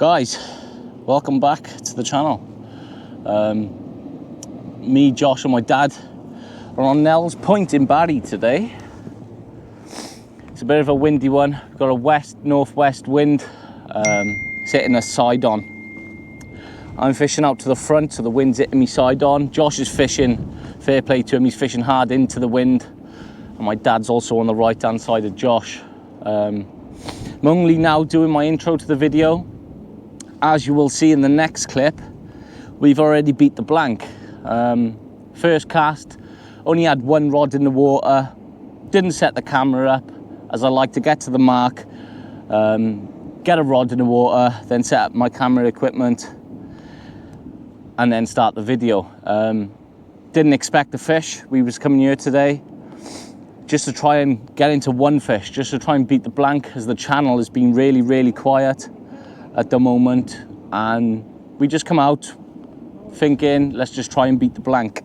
Guys, welcome back to the channel. Me, Josh and my dad are on Nell's Point in Barry today. It's a bit of a windy one. We've got a west-northwest wind hitting us side on. I'm fishing out to the front, so the wind's hitting me side on. Josh is fishing, fair play to him, he's fishing hard into the wind. And my dad's also on the right-hand side of Josh. I'm only now doing my intro to the video. As you will see in the next clip, we've already beat the blank. First cast, only had one rod in the water, didn't set the camera up, as I like to get to the mark, get a rod in the water, then set up my camera equipment, and then start the video. Didn't expect the fish. We was coming here today just to try and get into one fish, just to try and beat the blank, as the channel has been really quiet at the moment, and we just come out thinking let's just try and beat the blank.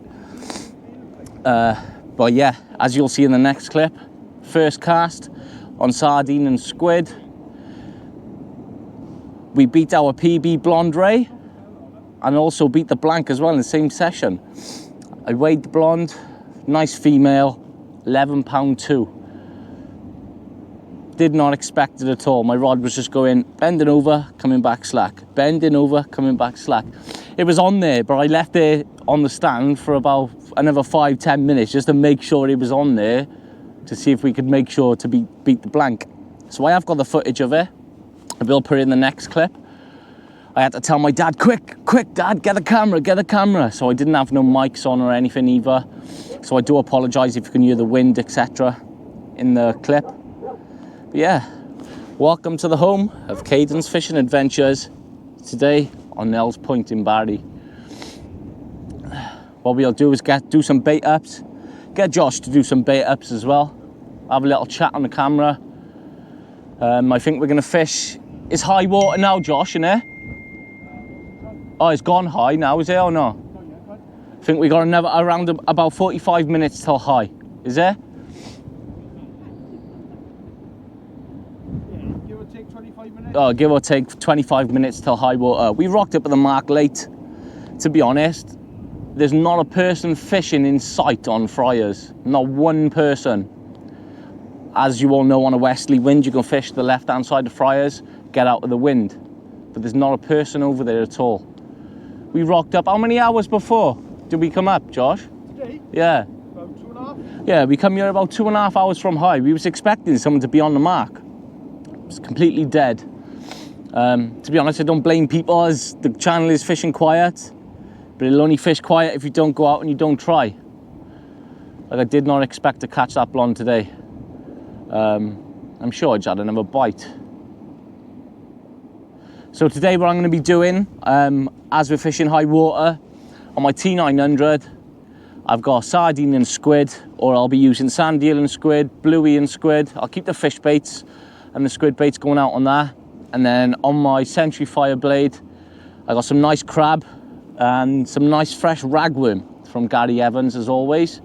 But yeah, as you'll see in the next clip, first cast on sardine and squid. We beat our PB blonde ray and also beat the blank as well in the same session. I weighed the blonde, nice female, 11 pound 2. Did not expect it at all. My rod was just going, bending over, coming back slack, bending over, coming back slack. It was on there, but I left it on the stand for about another 5-10 minutes just to make sure it was on there, to see if we could make sure to beat the blank. So I have got the footage of it. I will put it in the next clip. I had to tell my dad, quick dad, get the camera. So I didn't have no mics on or anything either. So I do apologise if you can hear the wind, etc. in the clip. But yeah, welcome to the home of Caden's Fishing Adventures, today on Nell's Point in Barry. What we'll do is do some bait ups, get Josh to do some bait ups as well, have a little chat on the camera. I think we're going to fish. It's high water now, Josh, innit? Oh, it's gone high now, is it, or no? I think we got another around about 45 minutes till high, is it? Oh, give or take 25 minutes till high water. We rocked up at the mark late. To be honest, there's not a person fishing in sight on Friars. Not one person. As you all know, on a westerly wind, you can fish the left-hand side of Friars, get out of the wind. But there's not a person over there at all. We rocked up, how many hours before did we come up, Josh? Today? Yeah. About 2.5? Yeah, we come here about 2.5 hours from high. We was expecting someone to be on the mark. It's completely dead. To be honest, I don't blame people, as the channel is fishing quiet, but it'll only fish quiet if you don't go out and you don't try. Like, I did not expect to catch that blonde today. I'm sure I just had another bite. So today what I'm going to be doing, as we're fishing high water, on my T900, I've got sardine and squid, or I'll be using sand eel and squid, bluey and squid. I'll keep the fish baits and the squid baits going out on that. And then on my Century Fire blade, I got some nice crab and some nice fresh ragworm from Gary Evans, as always.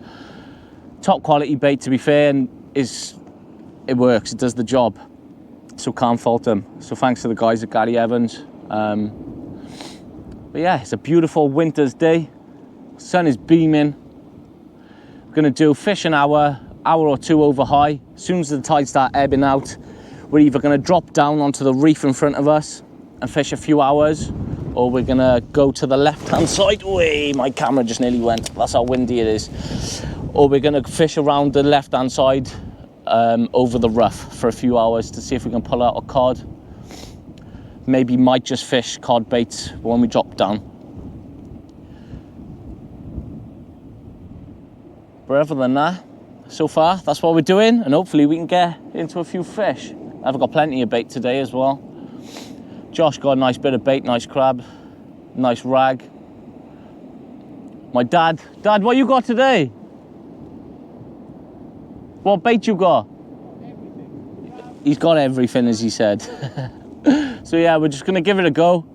Top quality bait, to be fair, and it works, it does the job. So can't fault them. So thanks to the guys at Gary Evans. But yeah, it's a beautiful winter's day. Sun is beaming. We're gonna do fish an hour or two over high. As soon as the tides start ebbing out, we're either going to drop down onto the reef in front of us and fish a few hours, or we're going to go to the left-hand side. Wait, my camera just nearly went. That's how windy it is. Or we're going to fish around the left-hand side over the rough for a few hours to see if we can pull out a cod. Maybe might just fish cod baits when we drop down. But other than that, so far, that's what we're doing, and hopefully we can get into a few fish. I've got plenty of bait today as well. Josh got a nice bit of bait, nice crab, nice rag. My dad, what you got today? What bait you got? Everything. He's got everything, as he said. So yeah, we're just gonna give it a go,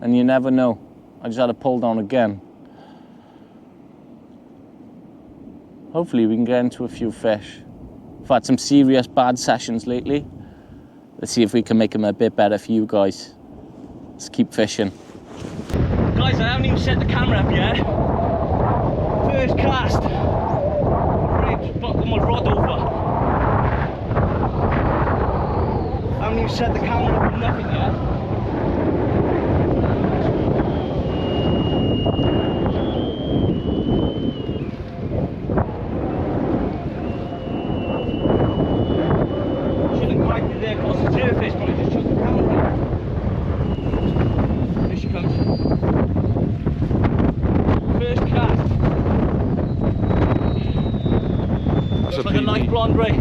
and you never know. I just had to pull down again. Hopefully we can get into a few fish. I've had some serious bad sessions lately. Let's see if we can make them a bit better for you guys. Let's keep fishing. Guys, I haven't even set the camera up yet. First cast. Just buckling my rod over. I haven't even set the camera up or nothing yet. Shouldn't quite be there across the surface, but I just shut the camera up. Here she comes. First cast. Looks like a nice blonde ray.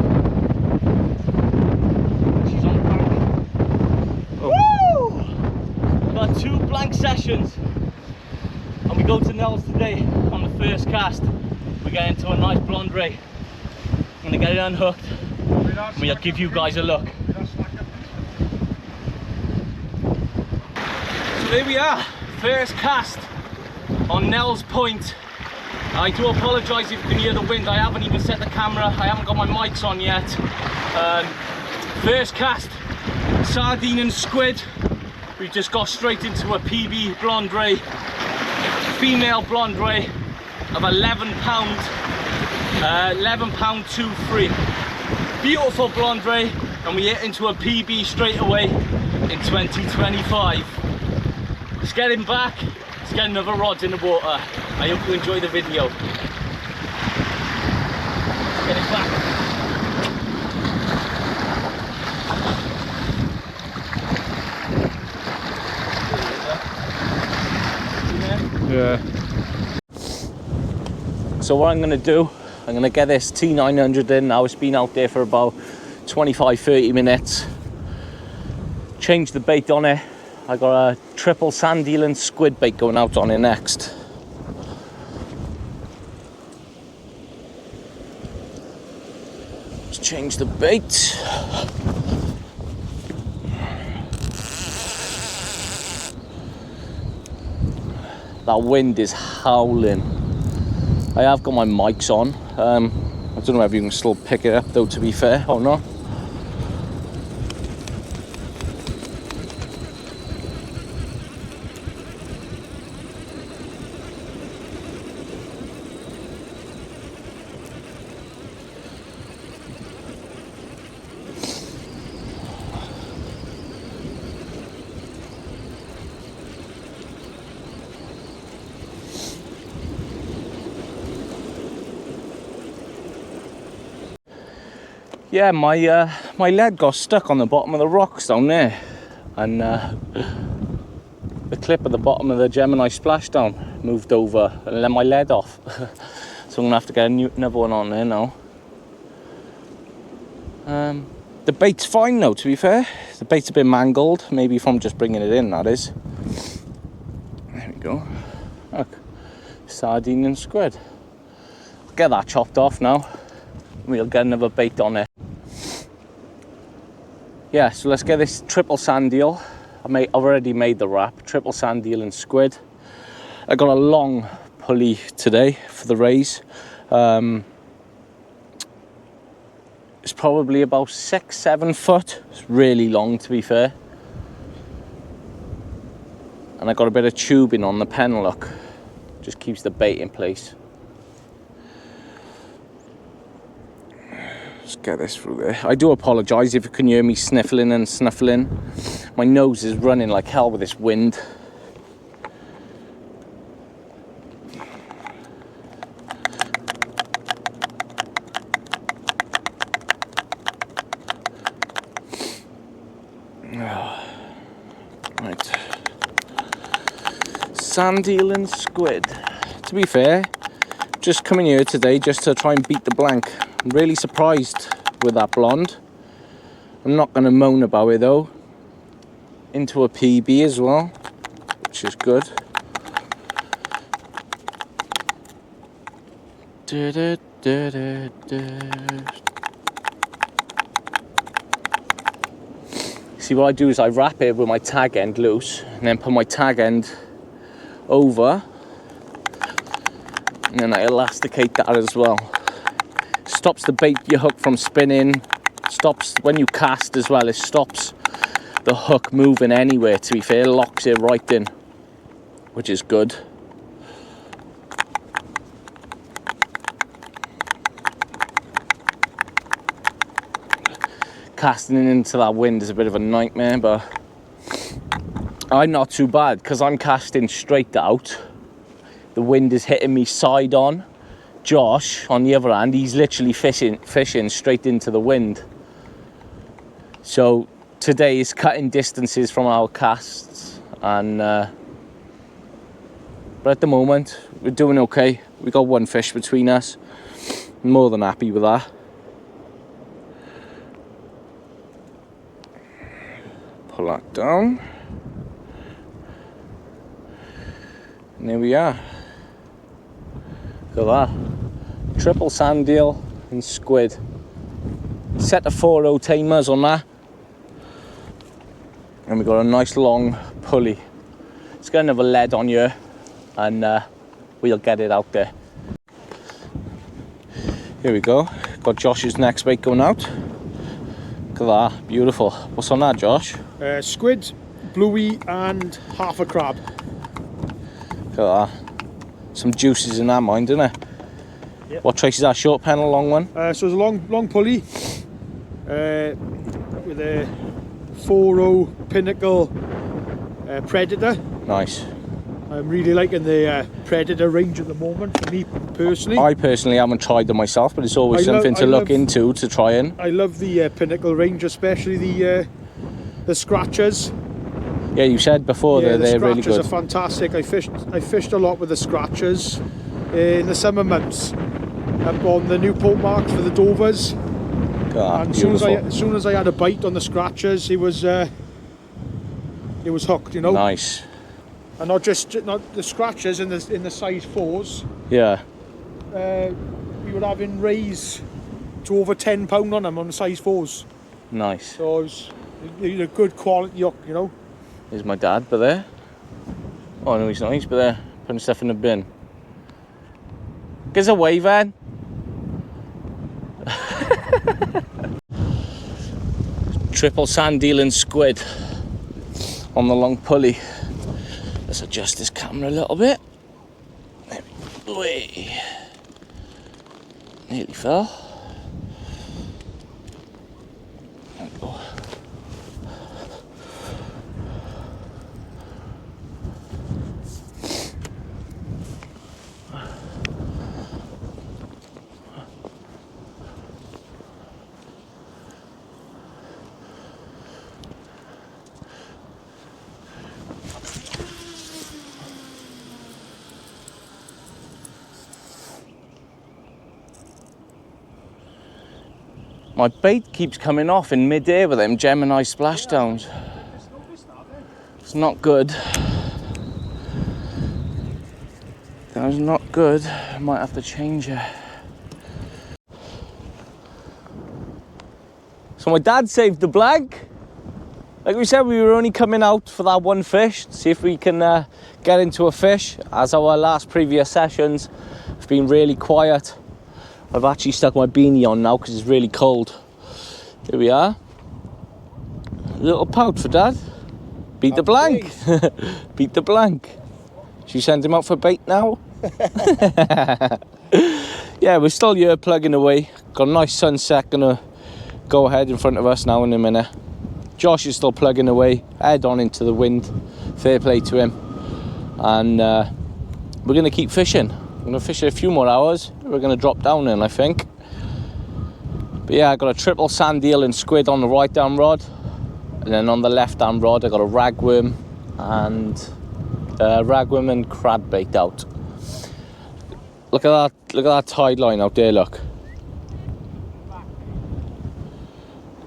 She's on the bank. Oh. Woo! Got 2 blank sessions. And we go to Nell's today on the first cast. We get into a nice blonde ray. I'm going to get it unhooked. And we'll give you guys a look. So there we are. First cast on Nell's Point. I do apologise if you can hear the wind. I haven't even set the camera. I haven't got my mics on yet. First cast, sardine and squid. We just got straight into a PB blonde ray, female blonde ray of 11 pound 2.3. Beautiful blonde ray, and we hit into a PB straight away in 2025. Let's get him back. Let's get another rod in the water. I hope you enjoy the video. Let's get it back. Yeah. So what I'm going to do, I'm going to get this T900 in now. It's been out there for about 25-30 minutes. Change the bait on it. I got a triple sand eel and squid bait going out on it next. Let's change the bait. That wind is howling. I have got my mics on. I don't know if you can still pick it up though, to be fair, or not. Yeah, my lead got stuck on the bottom of the rocks down there, and the clip at the bottom of the Gemini splashdown moved over and let my lead off. So I'm gonna have to get another one on there now. The bait's fine though, to be fair. The bait's a bit mangled, maybe from just bringing it in, that is. There we go. Look, sardine and squid. I'll get that chopped off now. We'll get another bait on it. Yeah, so let's get this triple sand eel. I've already made the wrap. Triple sand eel and squid. I got a long pulley today for the rays. It's probably about 6-7 foot. It's really long, to be fair. And I got a bit of tubing on the pen, look. Just keeps the bait in place. Let's get this through there. I do apologise if you can hear me sniffling and snuffling. My nose is running like hell with this wind. Right. Sand eel and squid. To be fair, just coming here today just to try and beat the blank. I'm really surprised with that blonde. I'm not going to moan about it though. Into a PB as well, which is good. See, what I do is I wrap it with my tag end loose and then put my tag end over, and then I elasticate that as well. Stops the bait you hook from spinning, stops when you cast as well. It stops the hook moving anywhere, to be fair. It locks it right in, which is good. Casting into that wind is a bit of a nightmare, but I'm not too bad because I'm casting straight out. The wind is hitting me side on. Josh, on the other hand, he's literally fishing straight into the wind. So today is cutting distances from our casts, and but at the moment we're doing okay. We got one fish between us. I'm more than happy with that. Pull that down. And there we are. Look at that. Triple sand eel and squid. Set the 4.0 tamers on that. And we've got a nice long pulley. Let's get another lead on here and we'll get it out there. Here we go. Got Josh's next bait going out. Look at that, beautiful. What's on that, Josh? Squid, bluey and half a crab. Look at that. Some juices in that mind, isn't it? Yep. What trace is that? Short pen or long one? So it's a long pulley with a 4.0 Pinnacle Predator. Nice. I'm really liking the Predator range at the moment, for me personally. I personally haven't tried them myself, but it's always something to look into, to try in. I love the Pinnacle range, especially the scratchers. Yeah, you said before that they're really good. The scratchers are fantastic. I fished a lot with the scratchers in the summer months up on the Newport marks for the Dovers. God, and as soon as I had a bite on the scratchers, it was hooked, you know. Nice. And not the scratchers in the size 4s. Yeah. We were having rays to over £10 on them on the size 4s. Nice. So it was a good quality hook, you know. There's my dad, but there. Oh no, he's not. He's but there, putting stuff in the bin. Give us a wave, Ed. Triple sand eel and squid on the long pulley. Let's adjust this camera a little bit. There we go. Whee. Nearly fell. There we go. My bait keeps coming off in mid-air with them Gemini splashdowns. It's not good. That was not good. I might have to change it. So my dad saved the blank. Like we said, we were only coming out for that one fish, to see if we can get into a fish, as our last previous sessions have been really quiet. I've actually stuck my beanie on now because it's really cold. Here we are. A little pout for Dad. Beat the blank. Beat the blank. Should we send him out for bait now? Yeah, we're still here plugging away. Got a nice sunset gonna go ahead in front of us now in a minute. Josh is still plugging away, head on into the wind. Fair play to him. And we're gonna keep fishing. I'm gonna fish it a few more hours. We're gonna drop down in, I think. But yeah, I got a triple sand eel and squid on the right hand rod, and then on the left hand rod I got a ragworm and crab bait out. Look at that tide line out there. Look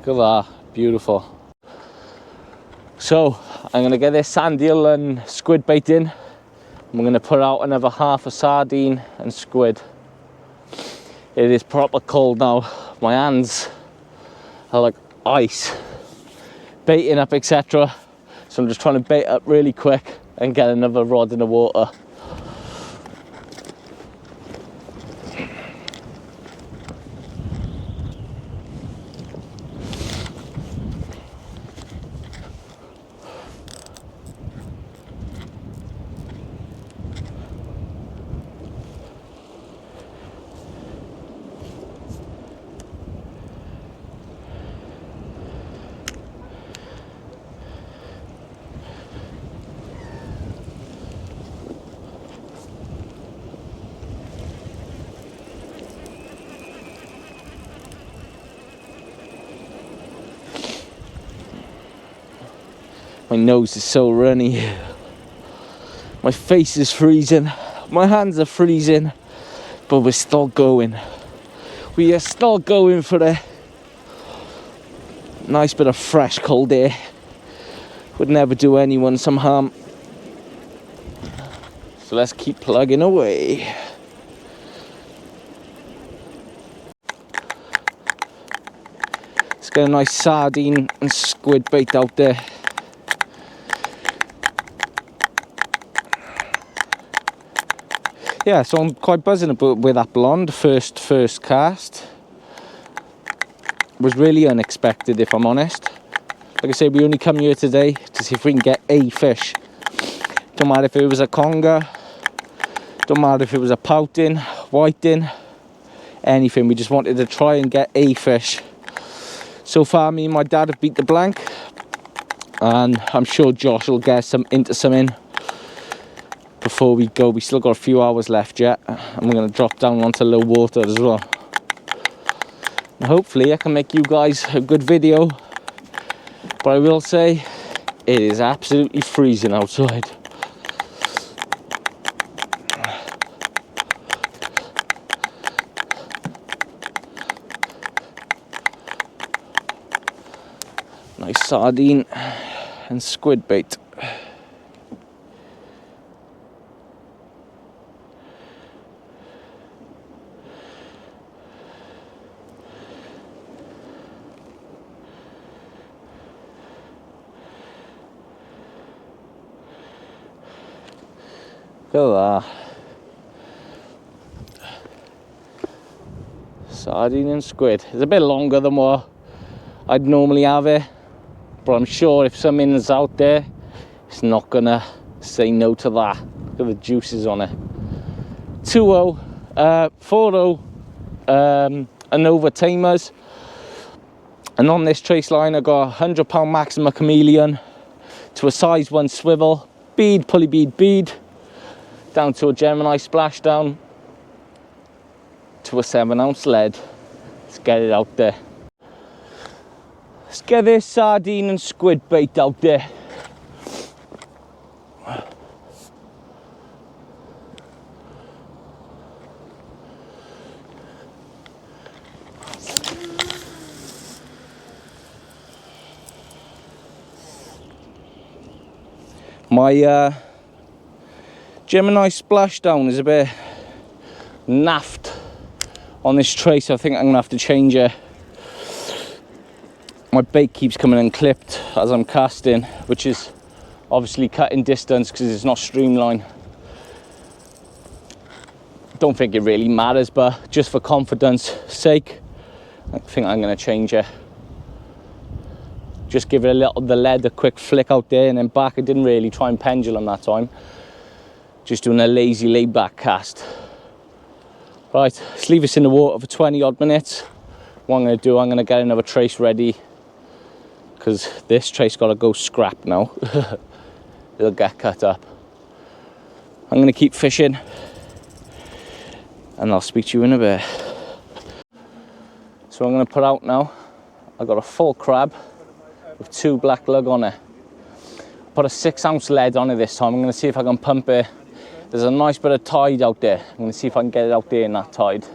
at that, beautiful. So I'm gonna get this sand eel and squid bait in. I'm going to put out another half a sardine and squid. It is proper cold now. My hands are like ice. Baiting up, etc. So I'm just trying to bait up really quick and get another rod in the water. My nose is so runny. My face is freezing. My hands are freezing. But we're still going. We are still going for a nice bit of fresh cold air. Would never do anyone some harm. So let's keep plugging away. Let's get a nice sardine and squid bait out there. Yeah, so I'm quite buzzing about with that blonde first cast. Was really unexpected, if I'm honest. Like I say, we only come here today to see if we can get a fish. Don't matter if it was a conger, don't matter if it was a pouting, whiting, anything. We just wanted to try and get a fish. So far, me and my dad have beat the blank, and I'm sure Josh will get some into some in before we go. We still got a few hours left yet, and we're going to drop down onto low water as well. And hopefully I can make you guys a good video, but I will say it is absolutely freezing outside. Nice sardine and squid bait. Look at that. Sardine and squid. It's a bit longer than what I'd normally have it, but I'm sure if something's out there, it's not gonna say no to that. Look at the juices on it. 2-0, 4-0 and over tamers. And on this trace line I got a £100 Maxima chameleon to a size 1 swivel, bead, pulley bead, down to a Gemini splashdown, to a 7-ounce lead. Let's get it out there. Let's get this sardine and squid bait out there. My Gemini splashdown is a bit naffed on this trace. I think I'm gonna have to change it. My bait keeps coming unclipped as I'm casting, which is obviously cutting distance because it's not streamlined. Don't think it really matters, but just for confidence sake, I think I'm gonna change it. Just give it the lead a quick flick out there and then back. I didn't really try and pendulum that time. Just doing a lazy laid back cast. Right, let's leave this in the water for 20 odd minutes. What I'm gonna do, I'm gonna get another trace ready, because this trace gotta go scrap now. It'll get cut up. I'm gonna keep fishing and I'll speak to you in a bit. So I'm gonna put out now. I've got a full crab with 2 black lug on it. Put a 6-ounce lead on it this time. I'm gonna see if I can pump it. There's a nice bit of tide out there. I'm gonna see if I can get it out there in that tide.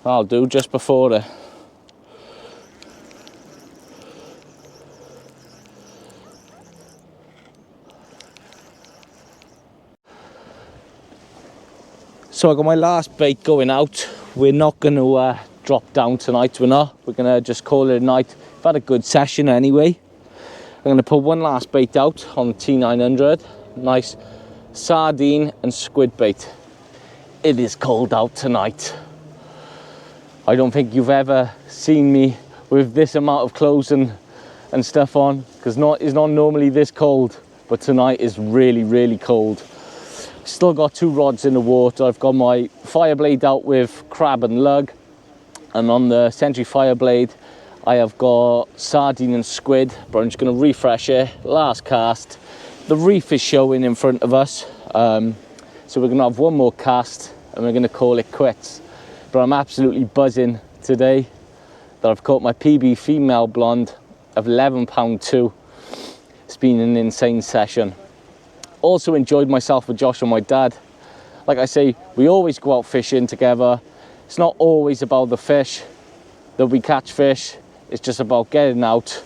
I'll do just before the So I got my last bait going out. We're not going to drop down tonight. We're going to just call it a night. I've had a good session anyway. I'm going to put one last bait out on the T900. Nice sardine and squid bait. It is cold out tonight. I don't think you've ever seen me with this amount of clothes and stuff on, because it's not normally this cold, but tonight is really, really cold. Still got 2 rods in the water. I've got my fire blade out with crab and lug, and on the Century fire blade I have got sardine and squid, but I'm just going to refresh it. Last cast. The reef is showing in front of us, so we're going to have one more cast and we're going to call it quits. But I'm absolutely buzzing today that I've caught my PB female blonde of 11 pound 2. It's been an insane session. Also enjoyed myself with Josh and my dad. Like I say, we always go out fishing together. It's not always about the fish that we catch fish. It's just about getting out,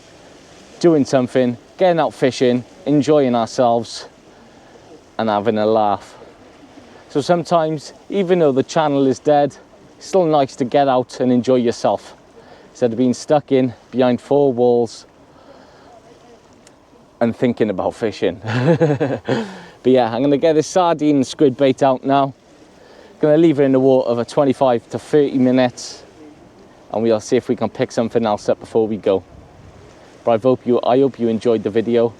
doing something, getting out fishing, enjoying ourselves and having a laugh. So sometimes, even though the channel is dead, it's still nice to get out and enjoy yourself instead of being stuck in behind 4 walls and thinking about fishing. But yeah, I'm gonna get this sardine and squid bait out now. Gonna leave it in the water for 25 to 30 minutes and we'll see if we can pick something else up before we go. But I hope you enjoyed the video.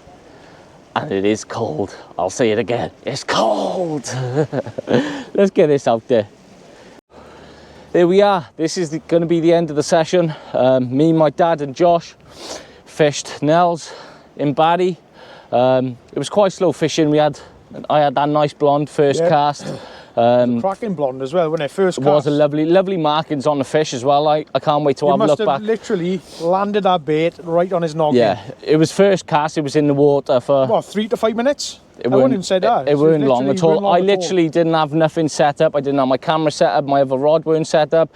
And it is cold. I'll say it again, it's cold. Let's get this out there. There we are. This is going to be the end of the session. Me, my dad and Josh fished Nell's in Barry. It was quite slow fishing. I had that nice blonde first cast. Cracking blonde as well when it first cast. It was a lovely markings on the fish as well. I can't wait to have a look back. You must have literally landed that bait right on his noggin. Yeah, it was first cast. It was in the water for what, 3 to 5 minutes? I wouldn't even say that. It weren't long at all. I literally didn't have nothing set up. I didn't have my camera set up. My other rod weren't set up.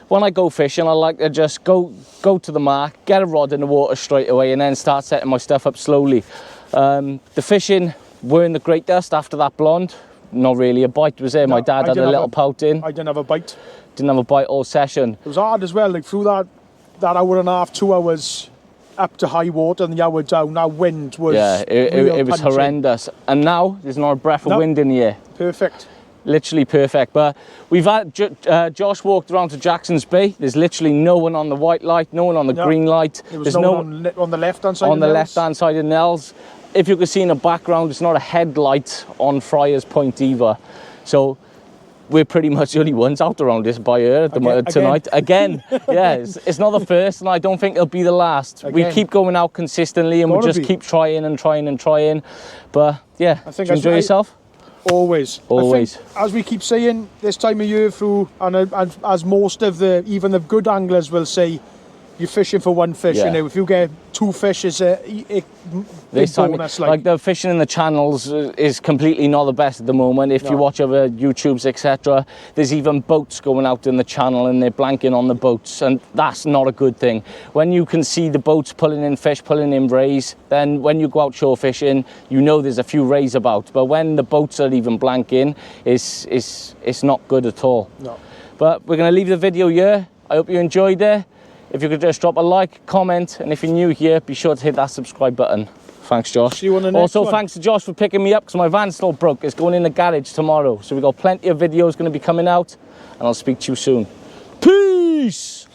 When I go fishing, I like to just go to the mark, get a rod in the water straight away, and then start setting my stuff up slowly. The fishing weren't the greatest after that blonde. Not really a bite was there. No, my dad had a little pout in. I didn't have a bite. Didn't have a bite all session. It was hard as well, like through that hour and a half, 2 hours up to high water and the hour down, that wind was it was horrendous. And now there's not a breath of wind in the air. Perfect. Literally perfect. But we've had Josh walked around to Jackson's Bay. There's literally no one on the white light, no one on the green light. There's no one on the left hand side. On the left hand side of Nell's. If you can see in the background, it's not a headlight on Friar's Point either. So we're pretty much the only ones out around this by here tonight. Again, yeah, it's not the first, and I don't think it'll be the last. We keep going out consistently, and we'll just keep trying and trying and trying. But yeah, I think enjoy yourself. Always. I think, as we keep saying, this time of year through, and as most of even the good anglers will say, you're fishing for one fish. You know, if you get 2 fish, it's a big bonus. Like the fishing in the channels is completely not the best at the moment. If you watch other YouTubes, etc., there's even boats going out in the channel and they're blanking on the boats, and that's not a good thing. When you can see the boats pulling in fish, pulling in rays, then when you go out shore fishing, you know there's a few rays about. But when the boats are even blanking, it's not good at all. No. But we're going to leave the video here. I hope you enjoyed it. If you could just drop a like, comment, and if you're new here, be sure to hit that subscribe button. Thanks, Josh. See you on the next one. Thanks to Josh for picking me up because my van's still broke. It's going in the garage tomorrow. So we've got plenty of videos going to be coming out, and I'll speak to you soon. Peace!